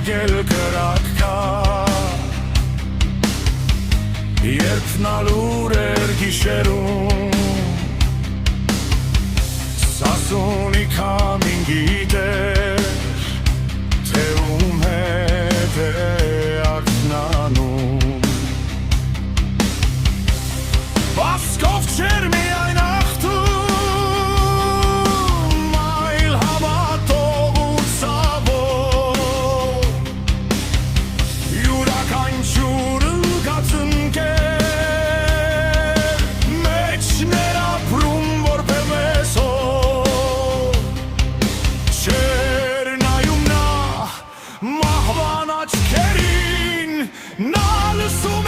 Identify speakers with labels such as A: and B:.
A: Ագել կրակ կա Երբ նա լուր էր գիշերում Սասունի քամին գիտեր Թե ում հետ է արթնանում Բասկով չեր միայն ախտում Այլ հավատով ու ցավով Յուրաքանչյուր ընկածնկեր Մեջներ ապրում որպես հոր Չեր նայում նա մահվան աչքերին Նա լսում